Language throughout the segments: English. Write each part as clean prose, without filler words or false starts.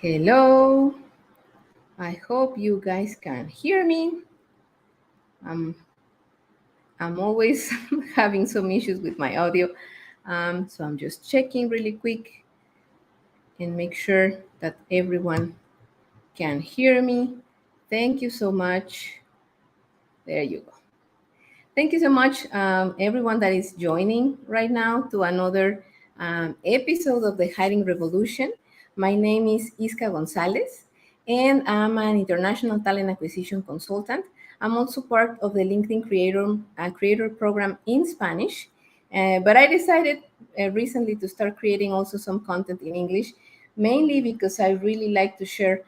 Hello, I hope you guys can hear me. I'm, I'm always having some issues with my audio, so I'm just checking really quick and make sure that everyone can hear me. Thank you so much. There you go. Thank you so much, everyone that is joining right now to another episode of the Hiring Revolution. My name is Isca Gonzalez, and I'm an international talent acquisition consultant. I'm also part of the LinkedIn Creator Program in Spanish, but I decided recently to start creating also some content in English, mainly because I really like to share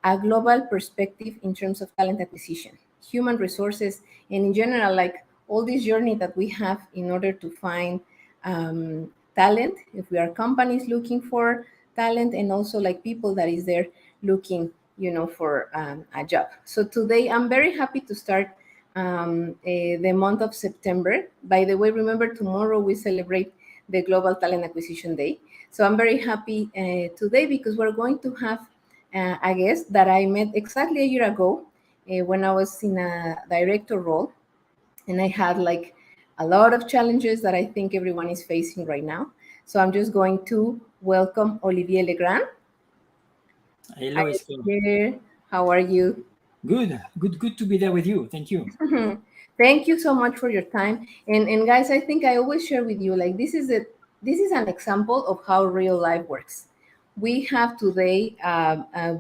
a global perspective in terms of talent acquisition, human resources, and in general, like all this journey that we have in order to find talent. If we are companies looking for talent, and also like people that is there looking, for a job. So today, I'm very happy to start the month of September. By the way, remember tomorrow we celebrate the Global Talent Acquisition Day. So I'm very happy today because we're going to have a guest that I met exactly a year ago when I was in a director role, and I had like a lot of challenges that I think everyone is facing right now. So I'm just going to welcome Olivier Legrand. Hi, Hello, Isco. Olivier. How are you? Good to be there with you. Thank you. Thank you so much for your time. And guys, I think I always share with you like this is an example of how real life works. We have today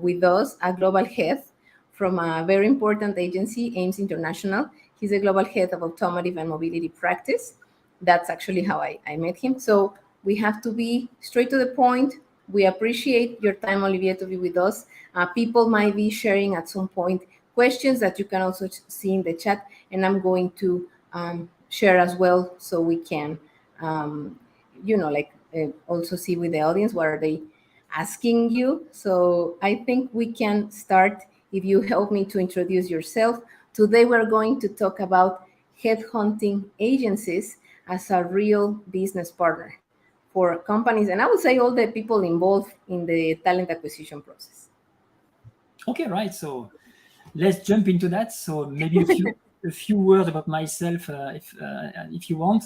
with us a global head from a very important agency, Ames International. He's a global head of automotive and mobility practice. That's actually how I met him. So we have to be straight to the point. We appreciate your time, Olivier, to be with us. People might be sharing at some point questions that you can also see in the chat, and I'm going to share as well so we can, also see with the audience what are they asking you. So I think we can start if you help me to introduce yourself. Today we're going to talk about headhunting agencies as a real business partner for companies, and I would say all the people involved in the talent acquisition process. Okay, right. So let's jump into that. So maybe a few words about myself, if you want.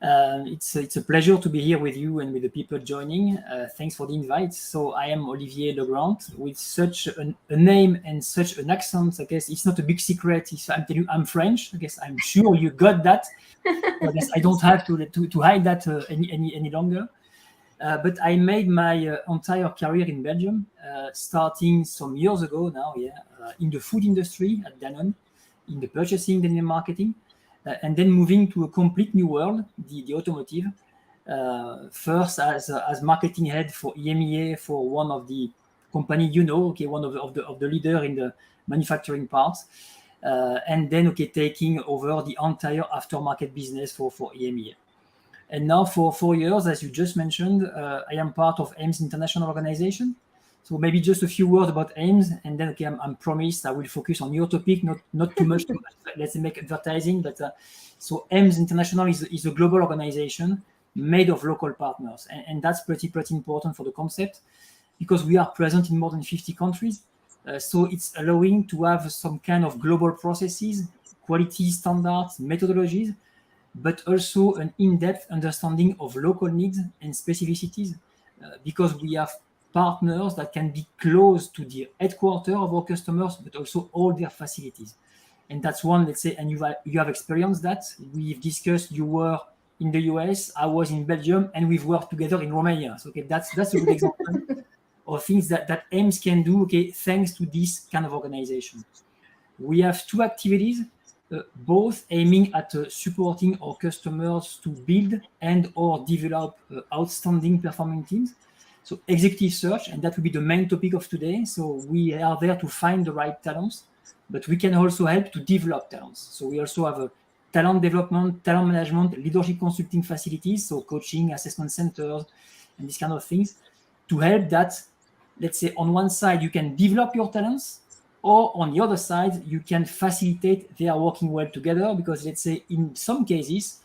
It's a pleasure to be here with you and with the people joining. Thanks for the invite. So I am Olivier Legrand with such a name and such an accent. I guess it's not a big secret. If I'm telling you I'm French, I guess I'm sure you got that. So I guess I don't have to hide that any longer. But I made my entire career in Belgium, starting some years ago now, in the food industry at Danone, in the purchasing and in the marketing, and then moving to a complete new world, the automotive. First as marketing head for EMEA for one of the company, one of the leader in the manufacturing parts, and then taking over the entire aftermarket business for EMEA. And now for 4 years, as you just mentioned, I am part of Ames International Organization. So maybe just a few words about Ames, and then I'm promised I will focus on your topic, not too much to let's say make advertising, but so Ames International is a global organization made of local partners, and that's pretty important for the concept because we are present in more than 50 countries. So it's allowing to have some kind of global processes, quality standards, methodologies, but also an in-depth understanding of local needs and specificities, because we have partners that can be close to the headquarters of our customers, but also all their facilities. And that's one, let's say, and you have experienced that. We've discussed, you were in the US, I was in Belgium, and we've worked together in Romania. So that's a good example of things that Ames can do, thanks to this kind of organization. We have two activities, both aiming at supporting our customers to build and or develop outstanding performing teams. So executive search, and that will be the main topic of today. So we are there to find the right talents, but we can also help to develop talents. So we also have a talent development, talent management, leadership consulting facilities, so coaching, assessment centers, and these kind of things to help that, let's say, on one side, you can develop your talents, or on the other side, you can facilitate their working well together, because let's say in some cases,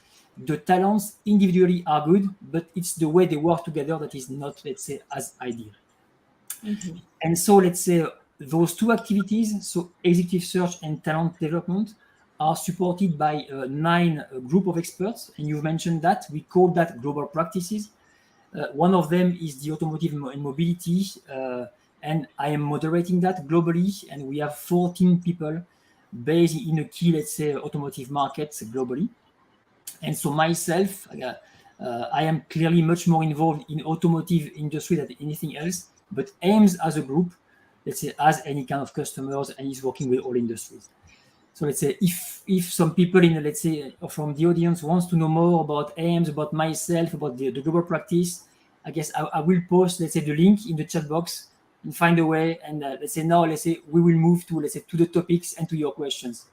the talents individually are good, but it's the way they work together that is not, let's say, as ideal. And so let's say those two activities, so executive search and talent development, are supported by 9 group of experts. And you've mentioned that. We call that global practices. One of them is the automotive and mobility, and I am moderating that globally. And we have 14 people based in a key, let's say, automotive markets globally. And so myself, I am clearly much more involved in automotive industry than anything else, but AIMS as a group, let's say, has any kind of customers and is working with all industries. So let's say if some people in, let's say, from the audience wants to know more about AIMS, about myself, about the global practice, I guess I will post, let's say, the link in the chat box and find a way. And let's say now, let's say we will move to, let's say, to the topics and to your questions.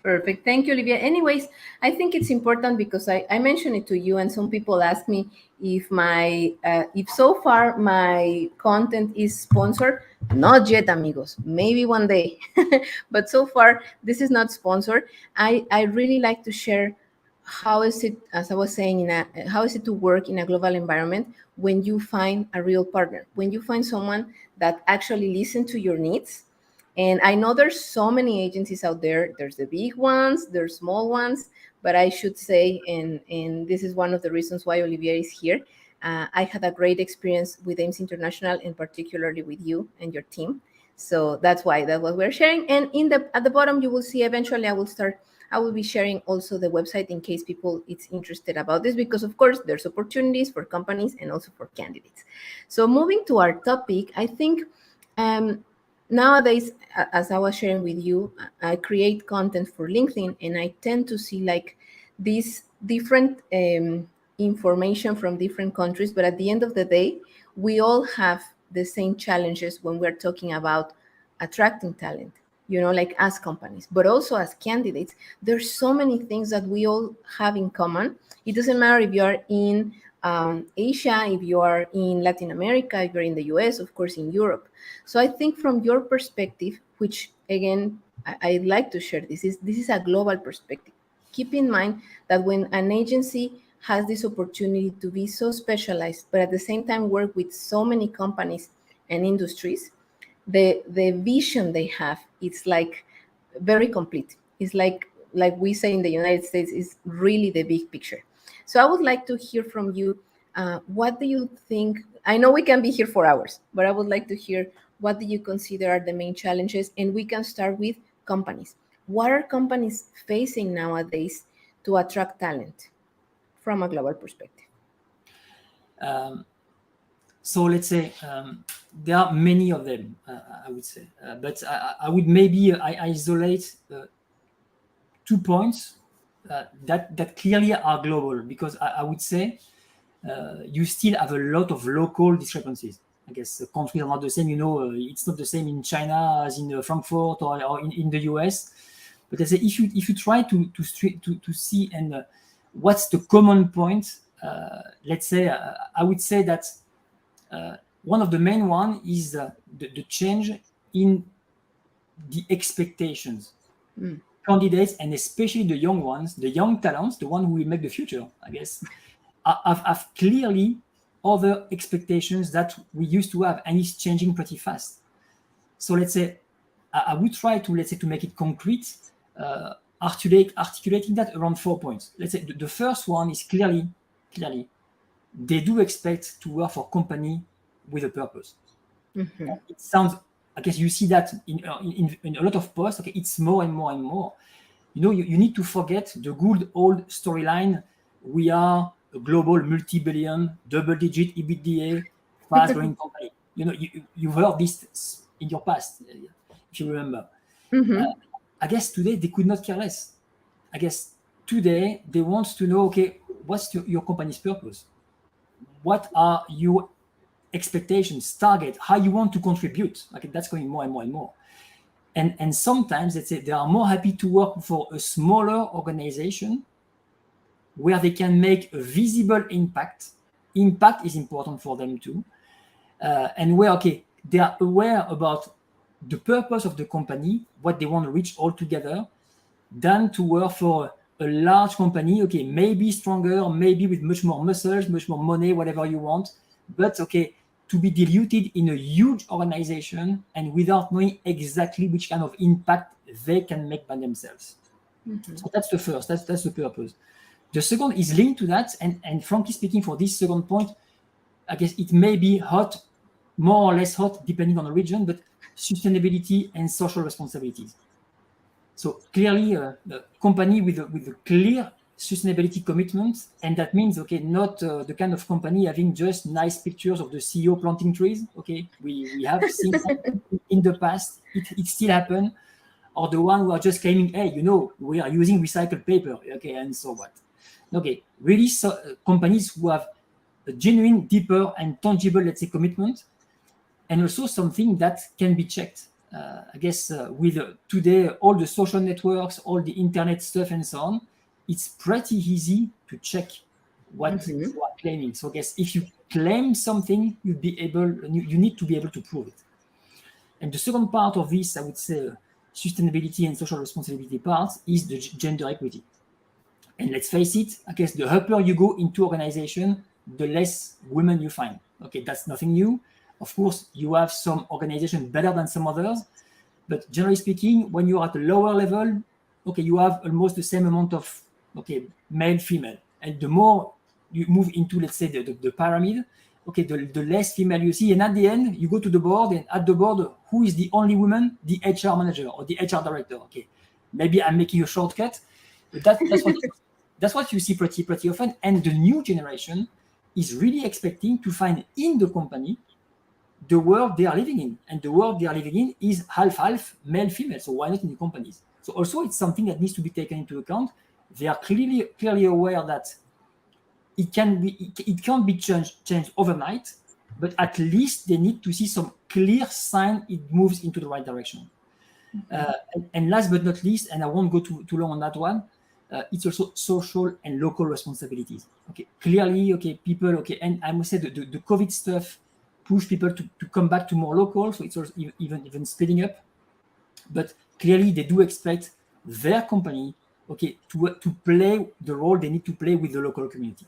Perfect. Thank you, Olivia. Anyways, I think it's important because I mentioned it to you, and some people ask me if so far my content is sponsored. Not yet, amigos. Maybe one day, but so far this is not sponsored. I really like to share how is it, as I was saying, how is it to work in a global environment when you find a real partner, when you find someone that actually listens to your needs. And I know there's so many agencies out there. There's the big ones, there's small ones, but I should say, and this is one of the reasons why Olivier is here. I had a great experience with AIMS International, and particularly with you and your team. So that's what we're sharing. And at the bottom, you will see eventually I will be sharing also the website in case people it's interested about this, because of course there's opportunities for companies and also for candidates. So moving to our topic, I think nowadays, as I was sharing with you, I create content for LinkedIn, and I tend to see like these different information from different countries. But at the end of the day, we all have the same challenges when we're talking about attracting talent, like as companies, but also as candidates. There's so many things that we all have in common. It doesn't matter if you are in Asia, if you are in Latin America, if you're in the US, of course, in Europe. So I think from your perspective, which again, I'd like to share, this is a global perspective. Keep in mind that when an agency has this opportunity to be so specialized, but at the same time work with so many companies and industries, the vision they have, it's like very complete. It's like we say in the United States, is really the big picture. So I would like to hear from you. What do you think? I know we can be here for hours, but I would like to hear, what do you consider are the main challenges? And we can start with companies. What are companies facing nowadays to attract talent from a global perspective? So let's say there are many of them, I would say, but I would maybe isolate 2 points that clearly are global, because I would say you still have a lot of local discrepancies. I guess the countries are not the same. It's not the same in China as in Frankfurt or in the US. But let's say if you try to see and what's the common point, let's say I would say that one of the main one is the change in the expectations. Candidates, and especially the young ones, the young talents, the one who will make the future, I guess, have clearly other expectations that we used to have, and it's changing pretty fast. So let's say I would try to, let's say, to make it concrete, articulating that around 4 points. Let's say the first one is clearly they do expect to work for a company with a purpose. Mm-hmm. It sounds, I guess you see that in a lot of posts. Okay, it's more and more and more. You need to forget the good old storyline. We are a global multi-billion, double-digit EBITDA, fast-growing company. You've heard this in your past, if you remember. Mm-hmm. I guess today they could not care less. I guess today they want to know, okay, what's your company's purpose? What are your expectations, target, how you want to contribute? Okay, that's going more and more and more. And sometimes, let's say, they are more happy to work for a smaller organization where they can make a visible impact. Impact is important for them too. And where, okay, they are aware about the purpose of the company, what they want to reach all together, than to work for a large company, okay, maybe stronger, maybe with much more muscles, much more money, whatever you want. But, okay, to be diluted in a huge organization and without knowing exactly which kind of impact they can make by themselves. So that's the first, that's the purpose. The second is linked to that, and frankly speaking, for this second point, I guess it may be hot, more or less hot, depending on the region, but sustainability and social responsibilities. So clearly, a company with a clear sustainability commitment, and that means, okay, not the kind of company having just nice pictures of the CEO planting trees. Okay, we have seen that in the past, it still happen, or the one who are just claiming, hey, we are using recycled paper, okay, and so what? Okay, really, companies who have a genuine, deeper, and tangible, let's say, commitment, and also something that can be checked. I guess with today, all the social networks, all the internet stuff, and so on, it's pretty easy to check what you are claiming. So I guess if you claim something, you need to be able to prove it. And the second part of this, I would say, sustainability and social responsibility part is the gender equity. And let's face it, I guess the upper you go into organization, the less women you find. Okay, that's nothing new. Of course, you have some organizations better than some others, but generally speaking, when you're at a lower level, okay, you have almost the same amount of, okay, male, female. And the more you move into, let's say, the pyramid, okay, the less female you see. And at the end, you go to the board, and at the board, who is the only woman? The HR manager or the HR director. Okay, maybe I'm making a shortcut, but that's what you see pretty often. And the new generation is really expecting to find in the company the world they are living in. And the world they are living in is half-half male-female. So why not in the companies? So also it's something that needs to be taken into account. They are clearly aware that it can't be changed overnight, but at least they need to see some clear sign it moves into the right direction. And last but not least, and I won't go too long on that one, it's also social and local responsibilities. Okay, clearly, okay, people, okay, and I must say the COVID stuff push people to come back to more local, so it's also even speeding up. But clearly, they do expect their company, okay, to play the role they need to play with the local community.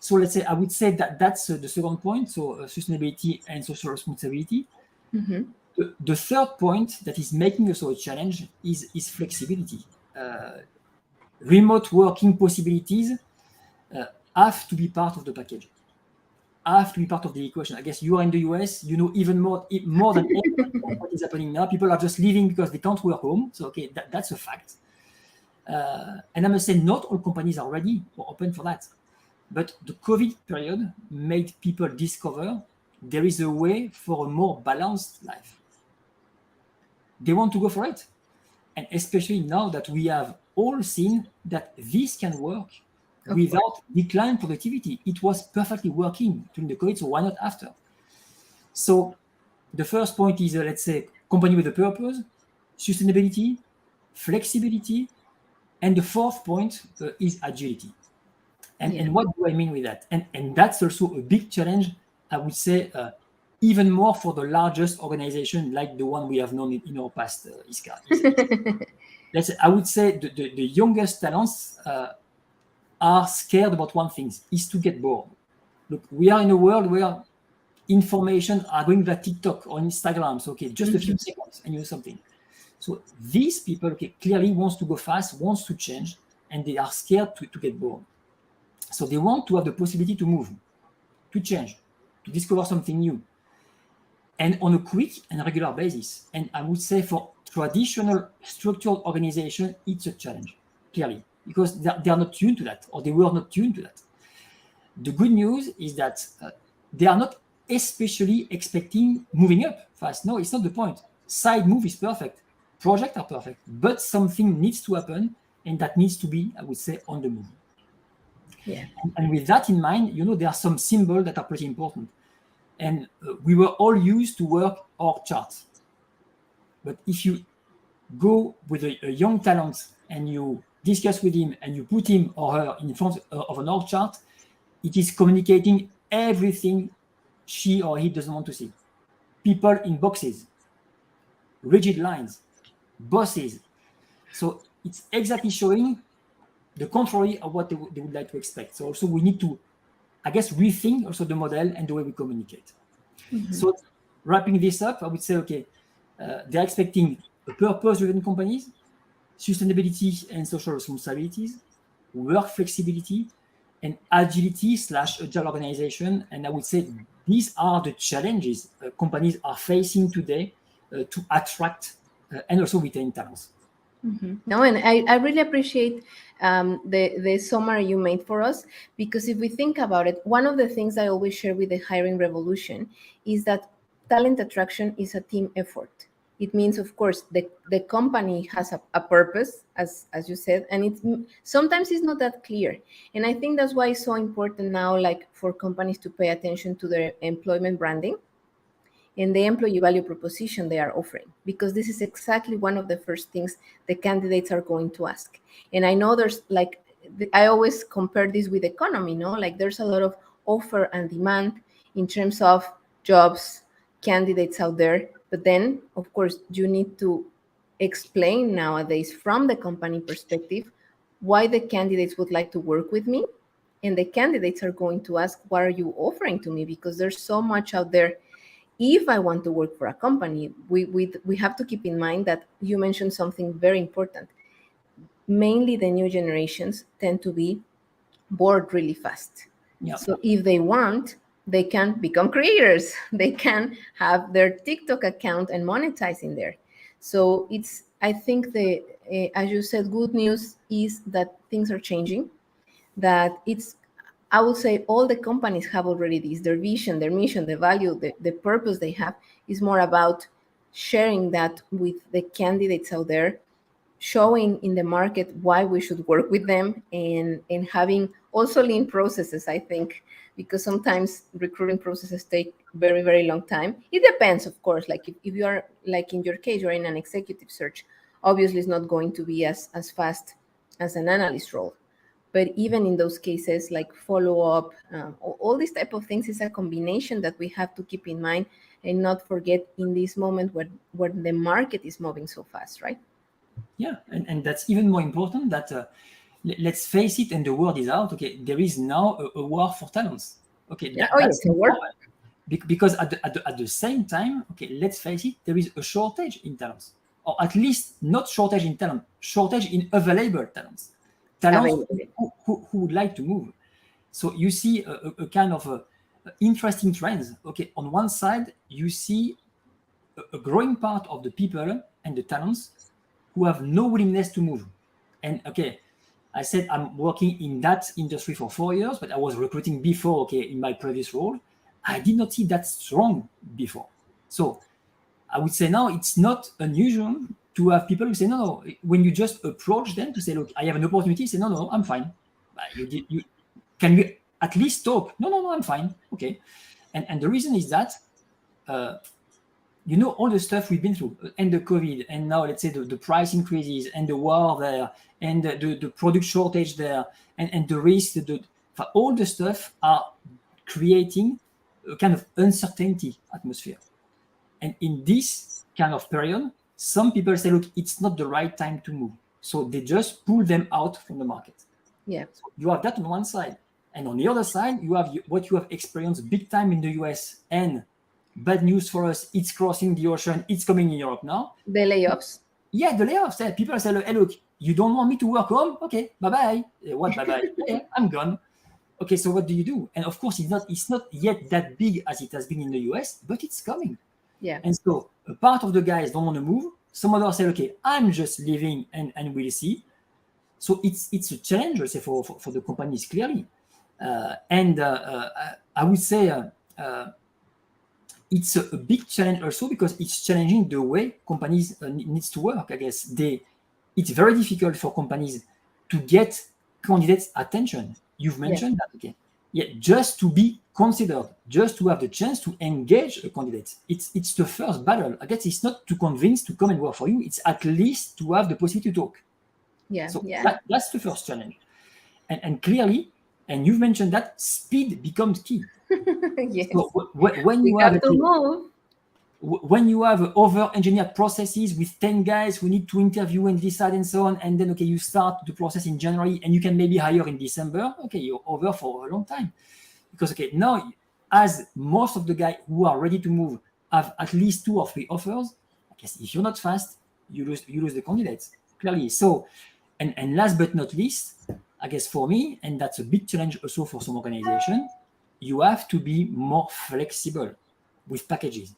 So let's say I would say that that's the second point. So sustainability and social responsibility. The third point that is making also a challenge is flexibility. Remote working possibilities have to be part of the package, have to be part of the equation. I guess you are in the US, you know even more than what is happening now. People are just leaving because they can't work home. So okay, that's a fact. And I must say, not all companies are ready or open for that. But the COVID period made people discover there is a way for a more balanced life. They want to go for it. And especially now that we have all seen that this can work without decline productivity. It was perfectly working during the COVID, so why not after? So the first point is, let's say, company with a purpose, sustainability, flexibility, and the fourth point is agility. And what do I mean with that? And that's also a big challenge, I would say, even more for the largest organization like the one we have known in our past, Iska. I would say the youngest talents are scared about one thing, is to get bored. Look, we are in a world where information are going to TikTok or Instagram. So, okay, just a few seconds and you know something. So these people, okay, clearly wants to go fast, wants to change, and they are scared to get bored. So they want to have the possibility to move, to change, to discover something new, and on a quick and regular basis. And I would say for traditional structured organization, it's a challenge, clearly, because they are not tuned to that, or they were not tuned to that. The good news is that they are not especially expecting moving up fast. No, it's not the point. Side move is perfect. Projects are perfect, but something needs to happen, and that needs to be, I would say, on the move. Yeah. And with that in mind, there are some symbols that are pretty important. And we were all used to work org charts. But if you go with a young talent and you discuss with him and you put him or her in front of an org chart, it is communicating everything she or he doesn't want to see. People in boxes, rigid lines, bosses. So it's exactly showing the contrary of what they would like to expect. So also we need to, I guess, rethink also the model and the way we communicate. So wrapping this up, I would say, okay, they're expecting a purpose-driven companies, sustainability and social responsibilities, work flexibility, and agility/agile organization. And I would say these are the challenges companies are facing today to attract and also retain talents. No, and I really appreciate the summary you made for us, because if we think about it, one of the things I always share with the hiring revolution is that talent attraction is a team effort. It means, of course, the company has a purpose, as you said, and sometimes it's not that clear. And I think that's why it's so important now, like for companies to pay attention to their employment branding and the employee value proposition they are offering, because this is exactly one of the first things the candidates are going to ask. And I know there's like, I always compare this with economy, no? Like there's a lot of offer and demand in terms of jobs, candidates out there. But then, of course, you need to explain nowadays from the company perspective why the candidates would like to work with me. And the candidates are going to ask, what are you offering to me? Because there's so much out there. If I want to work for a company, we have to keep in mind that you mentioned something very important. Mainly the new generations tend to be bored really fast. Yeah. So if they want, they can become creators. They can have their TikTok account and monetize in there. So it's, I think as you said, good news is that things are changing, that it's, I would say all the companies have already this, their vision, their mission, the value, the purpose they have is more about sharing that with the candidates out there, showing in the market why we should work with them, and having also lean processes, I think, because sometimes recruiting processes take very, very long time. It depends, of course, like if you are, like in your case, you're in an executive search, obviously it's not going to be as fast as an analyst role. But even in those cases, like follow up, all these type of things is a combination that we have to keep in mind and not forget in this moment where the market is moving so fast, right? Yeah, and that's even more important that let's face it, and the word is out. Okay, there is now a war for talents. Okay, Yeah. that's Yes, a word. because at the same time, okay, let's face it, there is a shortage in talents, or at least not shortage in talent, shortage in available talents who would like to move. So you see a kind of interesting trends. Okay, on one side, you see a growing part of the people and the talents who have no willingness to move. And okay, I said I'm working in that industry for 4 years, but I was recruiting before, okay, in my previous role. I did not see that strong before. So I would say now it's not unusual to have people who say, no, when you just approach them to say, look, I have an opportunity, say, no, I'm fine. Can we at least talk? No, I'm fine. Okay. And the reason is that, all the stuff we've been through, and the COVID, and now let's say the price increases, and the war there, and the product shortage there, and the risk, all the stuff are creating a kind of uncertainty atmosphere. And in this kind of period, some people say, look, it's not the right time to move. So they just pull them out from the market. Yeah. So you have that on one side. And on the other side, you have what you have experienced big time in the US, and bad news for us, it's crossing the ocean, it's coming in Europe now. The layoffs. Yeah, the layoffs. People say, hey, look, you don't want me to work home? Okay, bye-bye. What bye-bye? Okay, I'm gone. Okay, so what do you do? And of course, it's not yet that big as it has been in the US, but it's coming. Yeah. And so a part of the guys don't want to move. Some others say, okay, I'm just leaving and we'll see. So it's a challenge, I say, for the companies, clearly. I would say it's a big challenge also because it's challenging the way companies needs to work. I guess it's very difficult for companies to get candidates' attention. You've mentioned that, okay? Yeah, just to be considered, just to have the chance to engage a candidate. It's the first battle. I guess it's not to convince to come and work for you. It's at least to have the possibility to talk. Yeah. So Yeah. that's the first challenge. And clearly, and you've mentioned that speed becomes key. Yes. So when you have to move. When you have over-engineered processes with 10 guys who need to interview and decide and so on, and then, okay, you start the process in January and you can maybe hire in December, okay, you're over for a long time. Because, okay, now as most of the guys who are ready to move have at least 2 or 3 offers, I guess if you're not fast, you lose the candidates, clearly. So, and last but not least, I guess for me, and that's a big challenge also for some organization, you have to be more flexible with packages.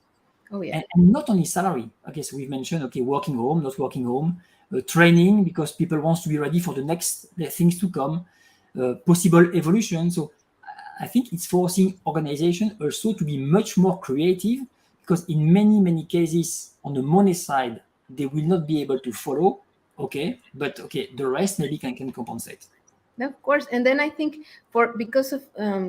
Oh yeah. And not only salary. I guess we've mentioned, okay, working home, not working home, training because people want to be ready for the things to come, possible evolution. So I think it's forcing organizations also to be much more creative because in many cases on the money side, they will not be able to follow. Okay, but okay, the rest maybe can compensate. Of course. And then I think because of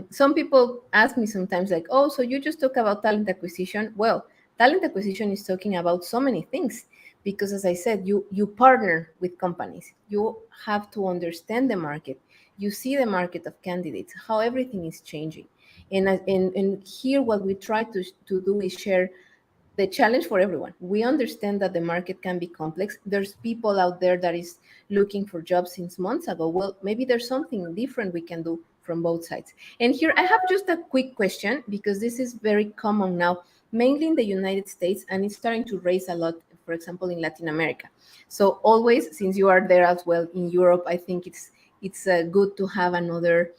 some people ask me sometimes like, oh, so you just talk about talent acquisition. Well, talent acquisition is talking about so many things because as I said, you partner with companies. You have to understand the market. You see the market of candidates, how everything is changing. And here what we try to do is share the challenge for everyone. We understand that the market can be complex. There's people out there that is looking for jobs since months ago. Well, maybe there's something different we can do from both sides. And here I have just a quick question because this is very common now, mainly in the United States, and it's starting to raise a lot, for example, in Latin America. So always, since you are there as well in Europe, I think it's good to have another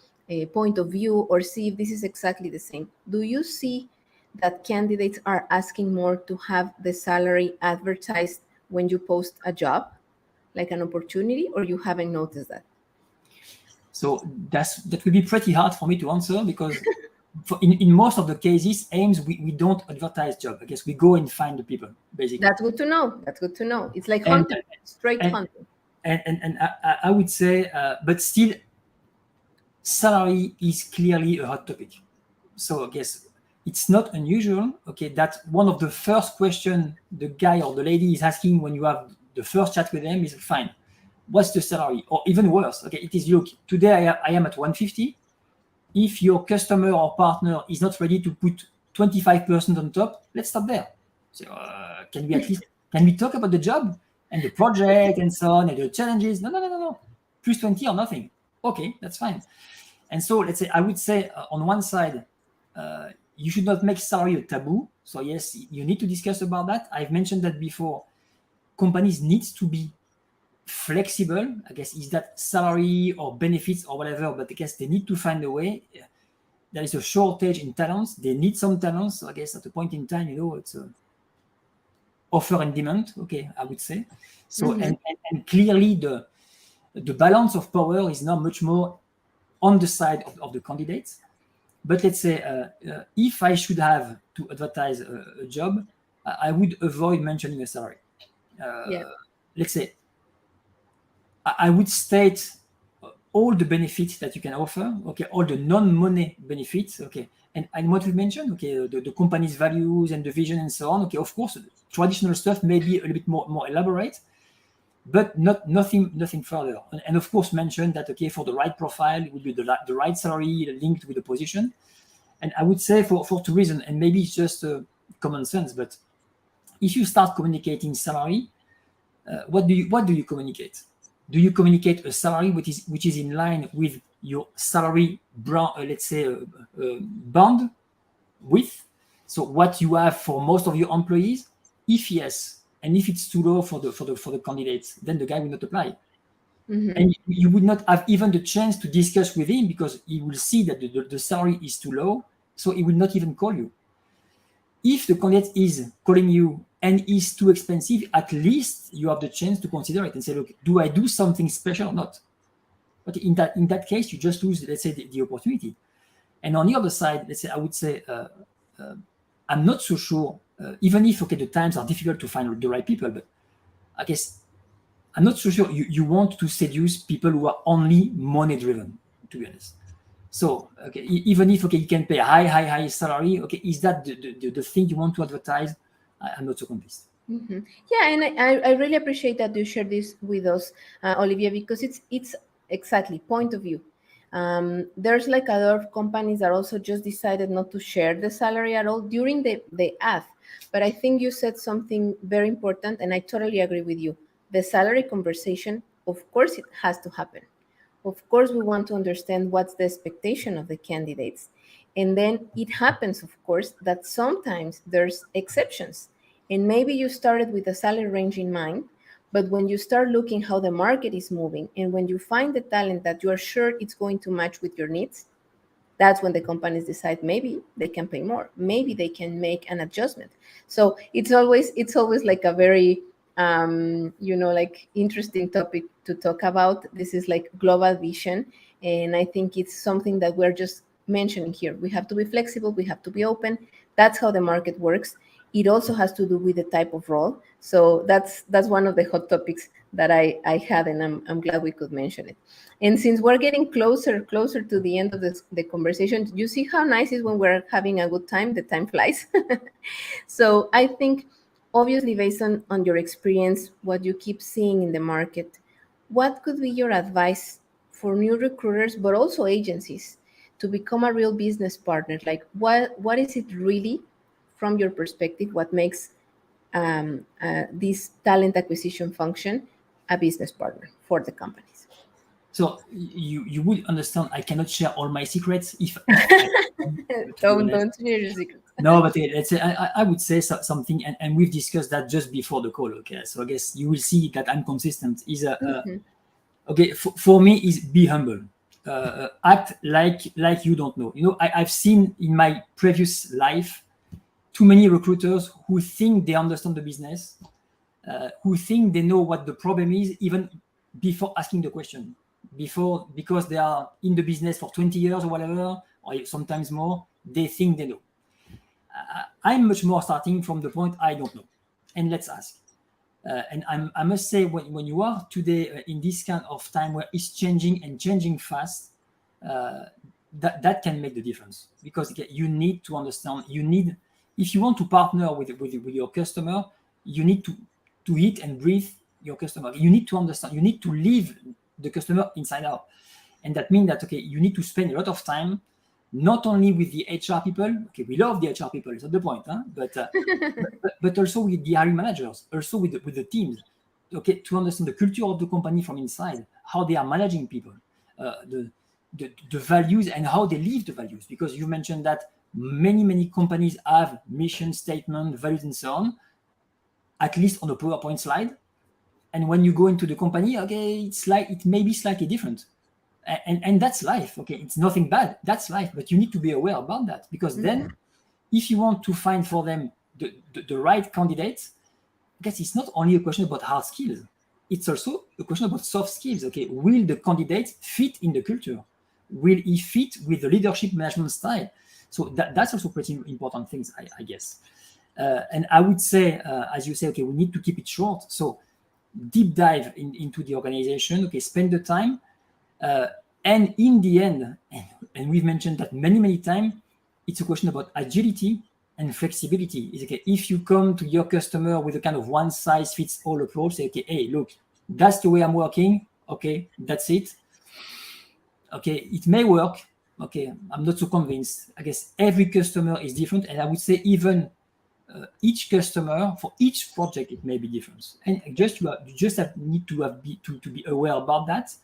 point of view or see if this is exactly the same. Do you see that candidates are asking more to have the salary advertised when you post a job, like an opportunity, or you haven't noticed that? So that will be pretty hard for me to answer because in most of the cases, aims we don't advertise job. I guess we go and find the people basically. That's good to know. That's good to know. It's like And hunting, straight and hunting. and I would say, but still, salary is clearly a hot topic. So I guess it's not unusual, okay, that one of the first question the guy or the lady is asking when you have the first chat with them is, fine, what's the salary? Or even worse, okay, it is, look, today I am at 150. If your customer or partner is not ready to put 25% on top, let's stop there. So can we talk about the job and the project and so on and the challenges? No. Plus 20 or nothing. Okay, that's fine. And so let's say, I would say on one side, you should not make salary a taboo. So yes, you need to discuss about that. I've mentioned that before. Companies need to be flexible. I guess is that salary or benefits or whatever, but I guess they need to find a way. There is a shortage in talents. They need some talents. So I guess at a point in time, it's a offer and demand. Okay, I would say. So and clearly the balance of power is now much more on the side of the candidates. But let's say if I should have to advertise a job, I would avoid mentioning a salary. Yeah. Let's say I would state all the benefits that you can offer, okay, all the non-money benefits, okay, and what we mentioned, okay, the company's values and the vision and so on, okay, of course, traditional stuff may be a little bit more elaborate, but nothing further. And of course, mention that, okay, for the right profile, it would be the right salary linked with the position. And I would say for two reasons, and maybe it's just common sense, but if you start communicating salary, what do you communicate? Do you communicate a salary which is in line with your salary, let's say, bond with? So what you have for most of your employees? If yes, and if it's too low for the candidates, then the guy will not apply. And you would not have even the chance to discuss with him because he will see that the salary is too low, so he will not even call you. If the candidate is calling you and is too expensive, at least you have the chance to consider it and say, look, do I do something special or not? But in that case, you just lose, let's say, the opportunity. And on the other side, let's say, I would say, I'm not so sure, even if, okay, the times are difficult to find the right people, but I guess I'm not so sure you want to seduce people who are only money driven, to be honest. So, okay, even if, okay, you can pay a high salary, okay, is that the thing you want to advertise? I'm not so convinced. Yeah, and I really appreciate that you share this with us, Olivia, because it's exactly point of view. There's like a lot of companies that also just decided not to share the salary at all during the ad. But I think you said something very important, and I totally agree with you. The salary conversation, of course, it has to happen. Of course, we want to understand what's the expectation of the candidates. And then it happens, of course, that sometimes there's exceptions. And maybe you started with a salary range in mind, but when you start looking how the market is moving and when you find the talent that you are sure it's going to match with your needs, that's when the companies decide maybe they can pay more, maybe they can make an adjustment. So it's always like a very like interesting topic to talk about. This is like global vision, and I think it's something that we're just mentioning here. We have to be flexible, we have to be open. That's how the market works. It also has to do with the type of role. So that's one of the hot topics that I had, and I'm glad we could mention it. And since we're getting closer to the end of the conversation, you see how nice it is when we're having a good time, the time flies. So I think, obviously, based on your experience, what you keep seeing in the market, what could be your advice for new recruiters, but also agencies, to become a real business partner? Like, what is it really, from your perspective, what makes this talent acquisition function a business partner for the companies? So you will understand I cannot share all my secrets if I can, to be honest. Don't share your secrets. No, but let's say I would say something, and we've discussed that just before the call. Okay, so I guess you will see that I'm consistent. Is Mhm. okay for me is be humble. Act like you don't know. I've seen in my previous life too many recruiters who think they understand the business, who think they know what the problem is even before asking the question, because they are in the business for 20 years or whatever, or sometimes more. They think they know. I'm much more starting from the point I don't know, and let's ask. And I must say, when you are today in this kind of time where it's changing and changing fast, uh, that can make the difference, because again, you need to understand. You need, if you want to partner with your customer, you need to eat and breathe your customer. You need to understand. You need to live the customer inside out, and that means that okay, you need to spend a lot of time not only with the HR people. Okay, we love the HR people. It's not the point, huh? But also with the hiring managers, also with the teams. Okay, to understand the culture of the company from inside, how they are managing people, the values and how they live the values. Because you mentioned that many companies have mission statement, values, and so on, at least on a PowerPoint slide. And when you go into the company, okay, it may be slightly different. And that's life. Okay, it's nothing bad. That's life. But you need to be aware about that, because then, if you want to find for them the right candidates, I guess it's not only a question about hard skills. It's also a question about soft skills. Okay, will the candidate fit in the culture? Will he fit with the leadership management style? So that's also pretty important things, I guess. And I would say, as you say, okay, we need to keep it short. So deep dive into the organization. Okay, spend the time. And in the end, and we've mentioned that many times, it's a question about agility and flexibility. It's okay, if you come to your customer with a kind of one size fits all approach, say, okay, hey, look, that's the way I'm working. Okay, that's it. Okay, it may work. Okay, I'm not so convinced. I guess every customer is different, and I would say even each customer for each project it may be different, and you just need to be aware about that,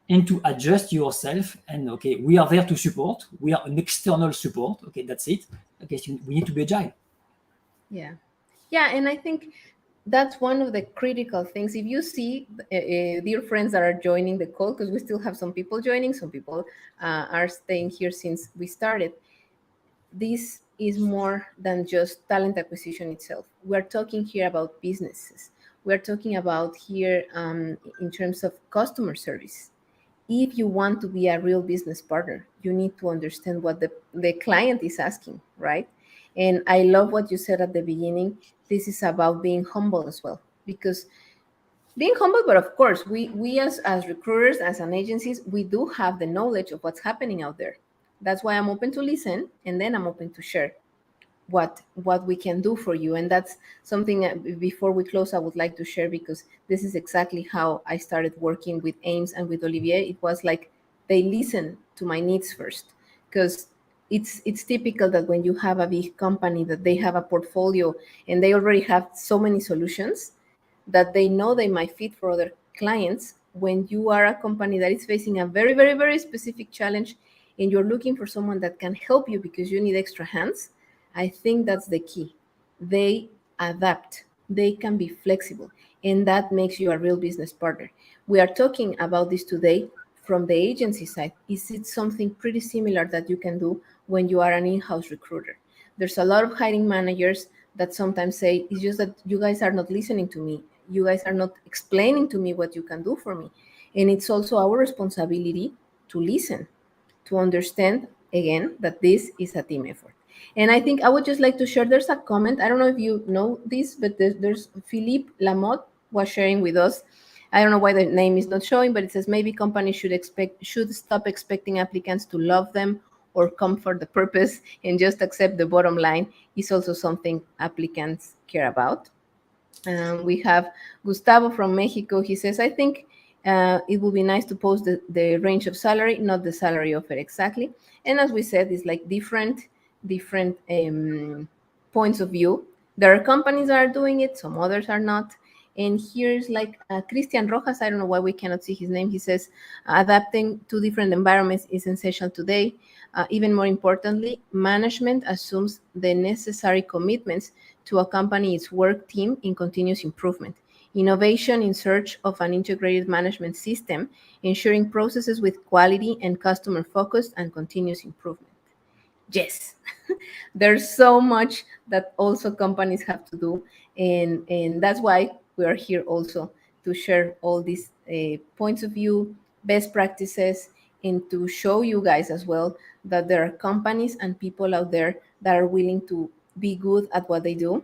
and to adjust yourself. And okay, we are there to support. We are an external support. Okay, that's it. I guess we need to be agile. Yeah, and I think that's one of the critical things. If you see, dear friends that are joining the call, because we still have some people joining, some people are staying here since we started. This is more than just talent acquisition itself. We're talking here about businesses. We're talking about here in terms of customer service. If you want to be a real business partner, you need to understand what the client is asking, right? And I love what you said at the beginning. This is about being humble as well, because being humble, but of course, we as recruiters, as an agencies, we do have the knowledge of what's happening out there. That's why I'm open to listen, and then I'm open to share what we can do for you. And that's something before we close I would like to share, because this is exactly how I started working with Ames and with Olivier. It was like they listen to my needs first, because it's typical that when you have a big company that they have a portfolio and they already have so many solutions that they know they might fit for other clients, when you are a company that is facing a very, very, very specific challenge and you're looking for someone that can help you because you need extra hands, I think that's the key. They adapt, they can be flexible, and that makes you a real business partner. We are talking about this today from the agency side. Is it something pretty similar that you can do when you are an in-house recruiter? There's a lot of hiring managers that sometimes say, it's just that you guys are not listening to me. You guys are not explaining to me what you can do for me. And it's also our responsibility to listen, to understand again that this is a team effort. And I think I would just like to share, there's a comment. I don't know if you know this, but there's Philippe Lamotte was sharing with us. I don't know why the name is not showing, but it says maybe companies should stop expecting applicants to love them or come for the purpose and just accept the bottom line is also something applicants care about. We have Gustavo from Mexico. He says, I think it would be nice to post the range of salary, not the salary offer exactly. And as we said, it's like different points of view. There are companies that are doing it, some others are not. And here's like Christian Rojas. I don't know why we cannot see his name. He says, adapting to different environments is essential today. Even more importantly, management assumes the necessary commitments to accompany its work team in continuous improvement. Innovation in search of an integrated management system, ensuring processes with quality and customer focused and continuous improvement. Yes, there's so much that also companies have to do, and that's why we are here also to share all these points of view, best practices, and to show you guys as well that there are companies and people out there that are willing to be good at what they do,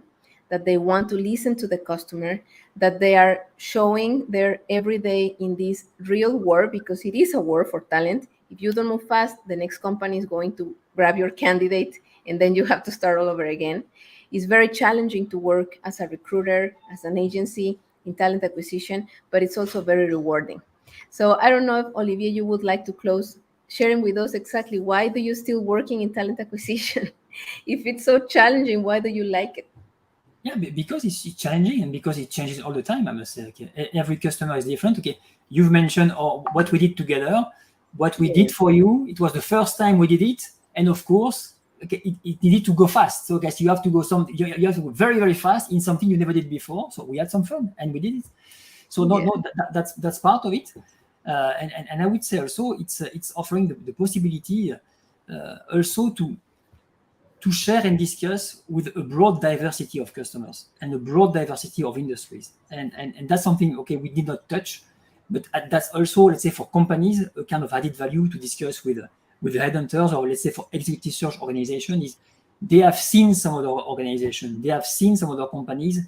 that they want to listen to the customer, that they are showing their everyday in this real war, because it is a war for talent. If you don't move fast, the next company is going to grab your candidate and then you have to start all over again. It's very challenging to work as a recruiter, as an agency in talent acquisition, but it's also very rewarding. So I don't know if Olivier, you would like to close sharing with us exactly why do you still working in talent acquisition? If it's so challenging, why do you like it? Yeah, because it's challenging and because it changes all the time, I must say. Okay, every customer is different. Okay, you've mentioned what we did together, what we did Yes. for you. It was the first time we did it, and of course, okay, it needed to go fast. So, guys, you have to go you have to go very, very fast in something you never did before. So we had some fun and we did it. So no, Yeah. no, that's part of it. And I would say also it's offering the possibility also to share and discuss with a broad diversity of customers and a broad diversity of industries. And that's something, okay, we did not touch, but that's also, let's say, for companies, a kind of added value to discuss with the headhunters, or let's say for executive search organization, is they have seen some other organization, they have seen some other companies,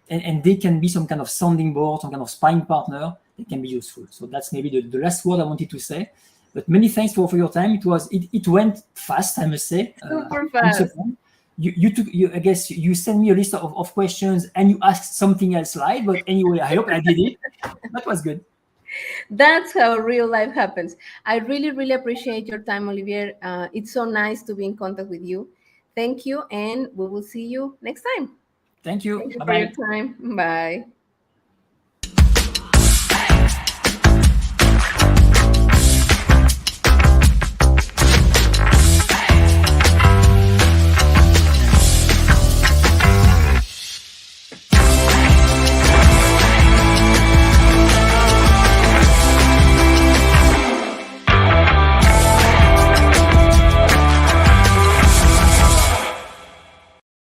and they can be some kind of sounding board, some kind of sparring partner that can be useful. So that's maybe the last word I wanted to say. But many thanks for your time. It went fast, I must say. Super I'm fast. surprised. I guess you sent me a list of questions and you asked something else live. But anyway, I hope I did it. That was good. That's how real life happens. I really, really appreciate your time, Olivier. It's so nice to be in contact with you. Thank you, and we will see you next time. Thank you. Thank you Bye for your bye. time. Bye.